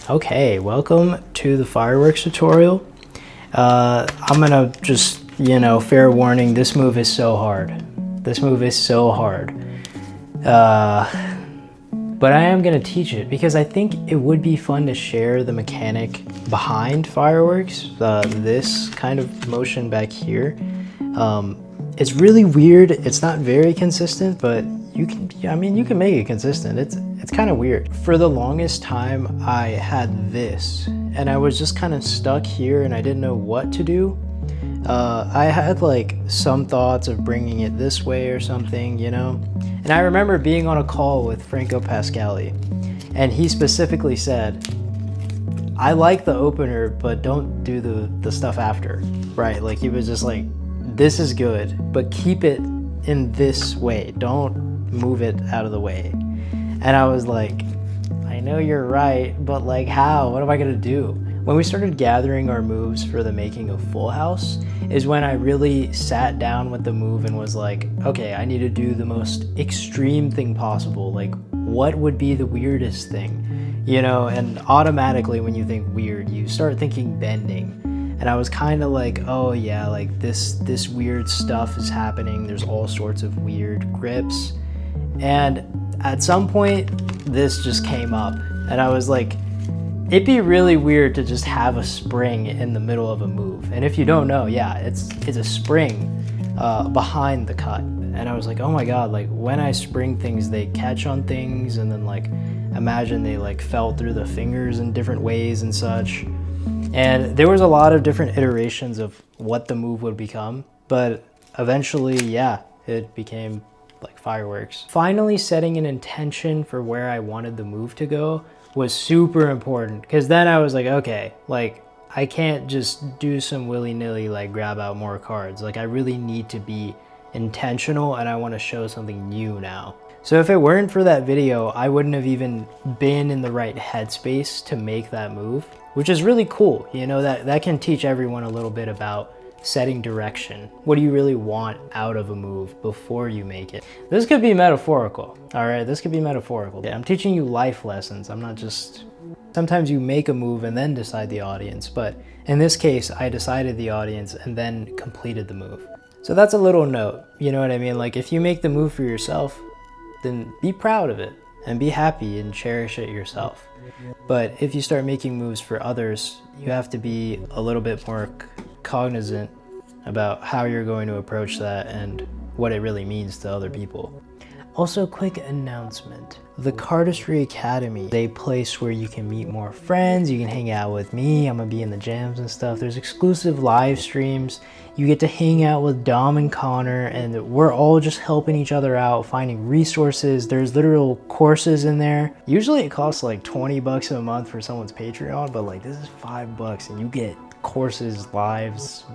Okay, welcome to the fireworks tutorial. I'm gonna just, fair warning, this move is so hard. This move is so hard. But I am gonna teach it because I think it would be fun to share the mechanic behind fireworks, this kind of motion back here. It's really weird. It's not very consistent, but you can make it consistent. It's kind of weird. For the longest time, I had this, and I was just kind of stuck here, and I didn't know what to do. I had like some thoughts of bringing it this way or something, And I remember being on a call with Franco Pascali, and he specifically said, "I like the opener, but don't do the stuff after." Right? Like he was just like, "This is good, but keep it in this way. Don't move it out of the way." And I was like, I know you're right, but like how? What am I gonna do? When we started gathering our moves for the making of Full House is when I really sat down with the move and was like, okay, I need to do the most extreme thing possible. Like, what would be the weirdest thing? And automatically when you think weird, you start thinking bending. And I was kind of like, oh yeah, like this weird stuff is happening. There's all sorts of weird grips. And at some point, this just came up. And I was like, it'd be really weird to just have a spring in the middle of a move. And if you don't know, yeah, it's a spring behind the cut. And I was like, oh my God, like when I spring things, they catch on things. And then like, imagine they like fell through the fingers in different ways and such. And there was a lot of different iterations of what the move would become. But eventually, yeah, it became like fireworks. Finally setting an intention for where I wanted the move to go was super important, because then I was like, okay, like I can't just do some willy-nilly like grab out more cards. Like I really need to be intentional, and I want to show something new now. So if it weren't for that video, I wouldn't have even been in the right headspace to make that move, which is really cool. That can teach everyone a little bit about setting direction. What do you really want out of a move before you make it? This could be metaphorical, all right? This could be metaphorical. I'm teaching you life lessons. I'm not just... Sometimes you make a move and then decide the audience, but in this case, I decided the audience and then completed the move. So that's a little note, you know what I mean? Like if you make the move for yourself, then be proud of it and be happy and cherish it yourself. But if you start making moves for others, you have to be a little bit more cognizant about how you're going to approach that and what it really means to other people. Also, quick announcement. The Cardistry Academy is a place where you can meet more friends, you can hang out with me, I'm gonna be in the jams and stuff. There's exclusive live streams, you get to hang out with Dom and Connor, and we're all just helping each other out, finding resources. There's literal courses in there. Usually it costs like 20 bucks a month for someone's Patreon, but like this is $5 and you get courses, lives,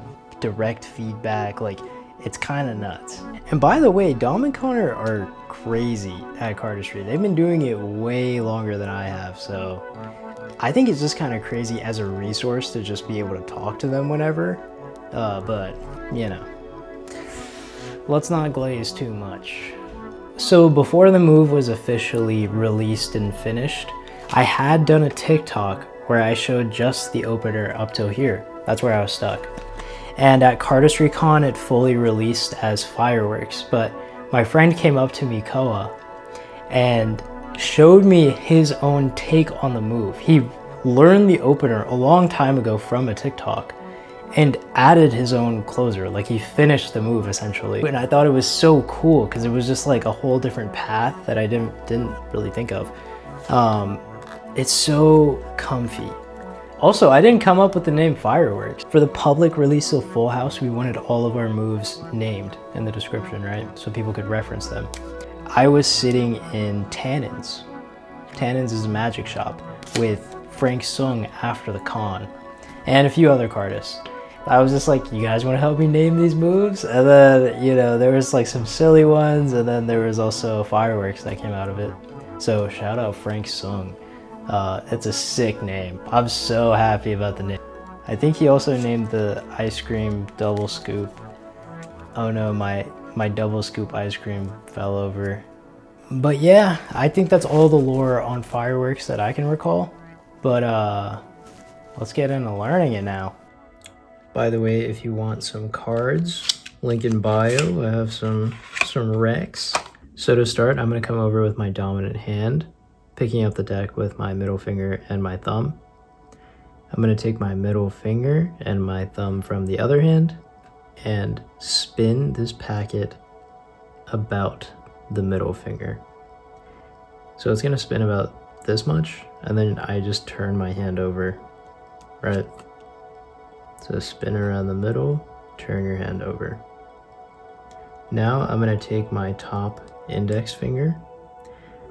direct feedback. Like it's kind of nuts. And by the way, Dom and Connor are crazy at cardistry. They've been doing it way longer than I have, so I think it's just kind of crazy as a resource to just be able to talk to them whenever. But let's not glaze too much. So before the move was officially released and finished, I had done a TikTok where I showed just the opener up till here. That's where I was stuck. And at Cardistry Con, it fully released as fireworks, but my friend came up to me, Koa, and showed me his own take on the move. He learned the opener a long time ago from a TikTok and added his own closer. Like he finished the move essentially. And I thought it was so cool because it was just like a whole different path that I didn't really think of. It's so comfy. Also, I didn't come up with the name Fireworks. For the public release of Full House, we wanted all of our moves named in the description, right? So people could reference them. I was sitting in Tannins. Tannins is a magic shop with Frank Sung after the con and a few other cardists. I was just like, you guys want to help me name these moves? And then, there was like some silly ones, and then there was also fireworks that came out of it. So shout out Frank Sung. It's a sick name. I'm so happy about the name. I think he also named the ice cream double scoop. Oh no, my double scoop ice cream fell over. But yeah, I think that's all the lore on fireworks that I can recall. But let's get into learning it now. By the way, if you want some cards, link in bio. I have some Rex. So to start, I'm going to come over with my dominant hand, picking up the deck with my middle finger and my thumb. I'm going to take my middle finger and my thumb from the other hand and spin this packet about the middle finger. So it's going to spin about this much, and then I just turn my hand over, right? So spin around the middle, turn your hand over. Now I'm going to take my top index finger,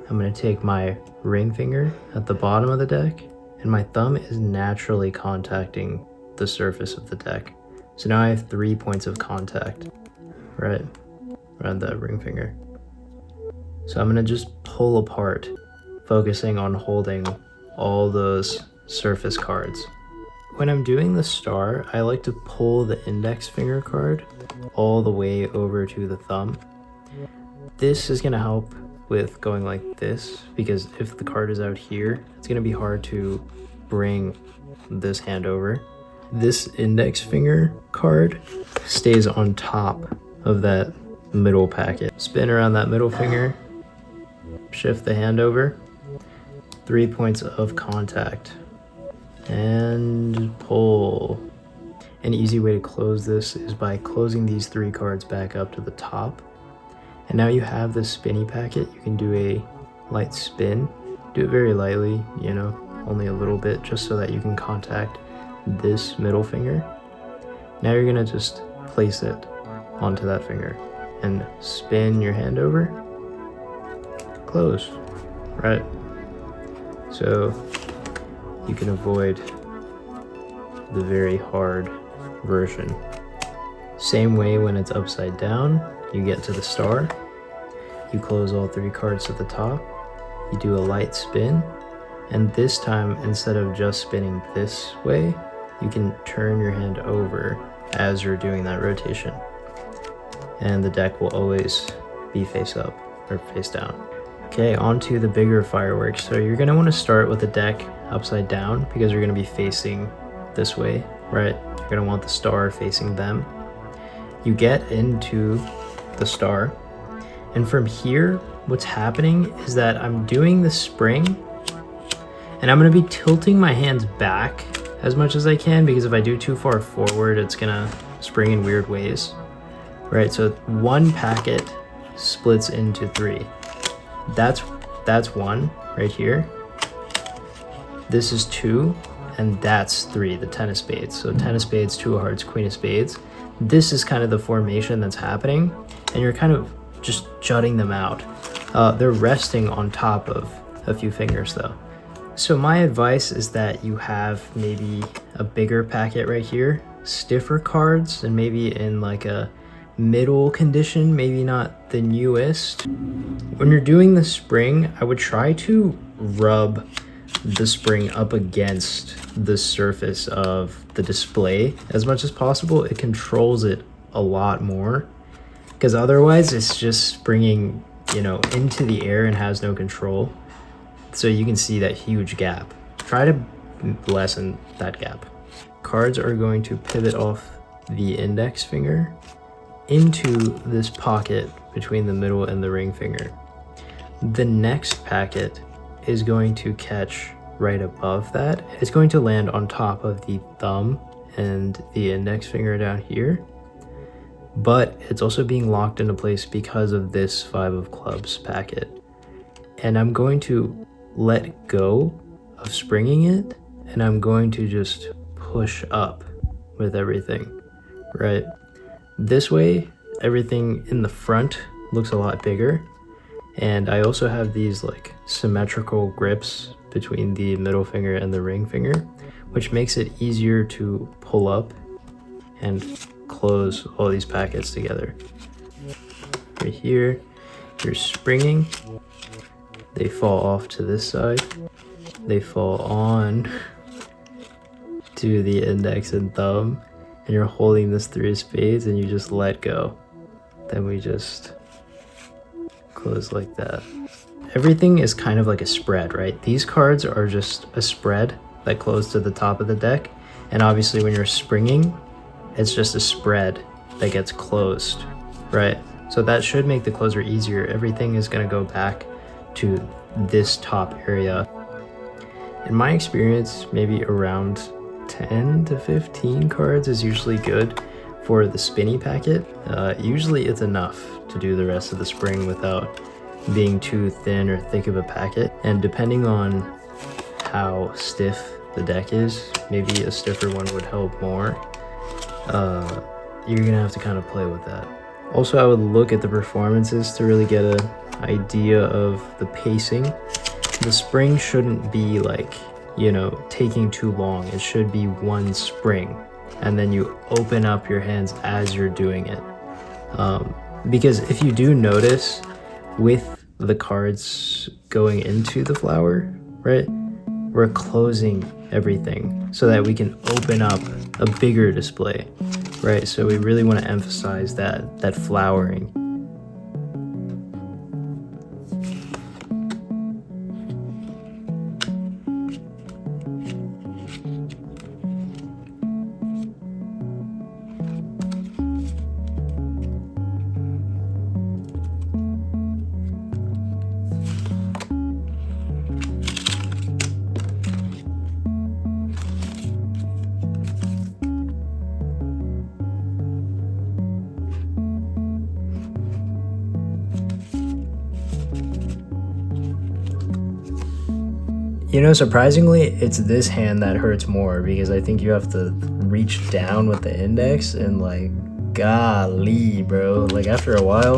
I'm going to take my ring finger at the bottom of the deck, and my thumb is naturally contacting the surface of the deck. So now I have 3 points of contact, right, around that ring finger. So I'm going to just pull apart, focusing on holding all those surface cards. When I'm doing the star, I like to pull the index finger card all the way over to the thumb. This is going to help with going like this, because if the card is out here, it's going to be hard to bring this hand over. This index finger card stays on top of that middle packet. Spin around that middle finger, shift the hand over, 3 points of contact, and pull. An easy way to close this is by closing these 3 cards back up to the top. And now you have this spinny packet. You can do a light spin. Do it very lightly, you know, only a little bit, just so that you can contact this middle finger. Now you're gonna just place it onto that finger and spin your hand over, close, right? So you can avoid the very hard version. Same way when it's upside down, you get to the star, you close all 3 cards to the top, you do a light spin, and this time, instead of just spinning this way, you can turn your hand over as you're doing that rotation. And the deck will always be face up or face down. Okay, on to the bigger fireworks. So you're gonna wanna start with the deck upside down because you're gonna be facing this way, right? You're gonna want the star facing them. You get into the star, and from here, what's happening is that I'm doing the spring, and I'm gonna be tilting my hands back as much as I can, because if I do too far forward, it's gonna spring in weird ways, right? So 1 packet splits into 3. That's 1 right here. This is 2, and that's 3, the 10 of spades. So 10 of spades, 2 of hearts, queen of spades. This is kind of the formation that's happening, and you're kind of just jutting them out. They're resting on top of a few fingers though. So my advice is that you have maybe a bigger packet right here, stiffer cards, and maybe in like a middle condition, maybe not the newest. When you're doing the spring, I would try to rub the spring up against the surface of the display as much as possible. It controls it a lot more, because otherwise it's just springing, you know, into the air and has no control. So you can see that huge gap. Try to lessen that gap. Cards are going to pivot off the index finger into this pocket between the middle and the ring finger. The next packet is going to catch right above that. It's going to land on top of the thumb and the index finger down here, but it's also being locked into place because of this 5 of clubs packet. And I'm going to let go of springing it, and I'm going to just push up with everything, right? This way, everything in the front looks a lot bigger. And I also have these like symmetrical grips between the middle finger and the ring finger, which makes it easier to pull up and close all these packets together. Right here, you're springing, they fall off to this side, they fall on to the index and thumb, and you're holding this 3 of spades and you just let go. Then we just close like that. everything is kind of like a spread, right? These cards are just a spread that close to the top of the deck. And obviously when you're springing, it's just a spread that gets closed, right? So that should make the closer easier. Everything is gonna go back to this top area. In my experience, maybe around 10 to 15 cards is usually good for the spinny packet. Usually it's enough to do the rest of the spring without being too thin or thick of a packet. And depending on how stiff the deck is, maybe a stiffer one would help more. You're gonna have to kind of play with that. Also, I would look at the performances to really get an idea of the pacing. The spring shouldn't be like, you know, taking too long. It should be one spring, and then you open up your hands as you're doing it. Because if you do notice, with the cards going into the flower, right, we're closing everything so that we can open up a bigger display, right? So we really want to emphasize that flowering. You know, surprisingly, it's this hand that hurts more because I think you have to reach down with the index and like, golly, bro. Like after a while,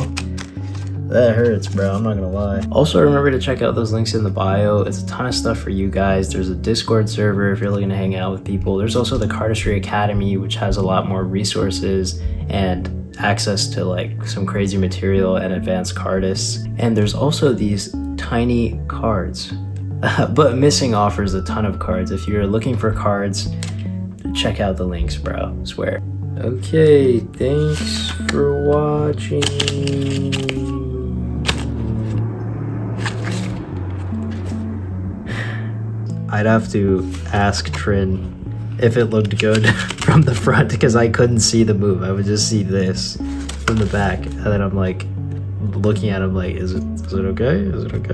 that hurts, bro. I'm not gonna lie. Also, remember to check out those links in the bio. It's a ton of stuff for you guys. There's a Discord server if you're looking to hang out with people. There's also the Cardistry Academy, which has a lot more resources and access to like some crazy material and advanced cardists. And there's also these tiny cards. But Missing offers a ton of cards. If you're looking for cards, check out the links, bro. I swear. Okay, thanks for watching. I'd have to ask Trin if it looked good from the front because I couldn't see the move. I would just see this from the back, and then I'm like looking at him like, is it okay? Is it okay?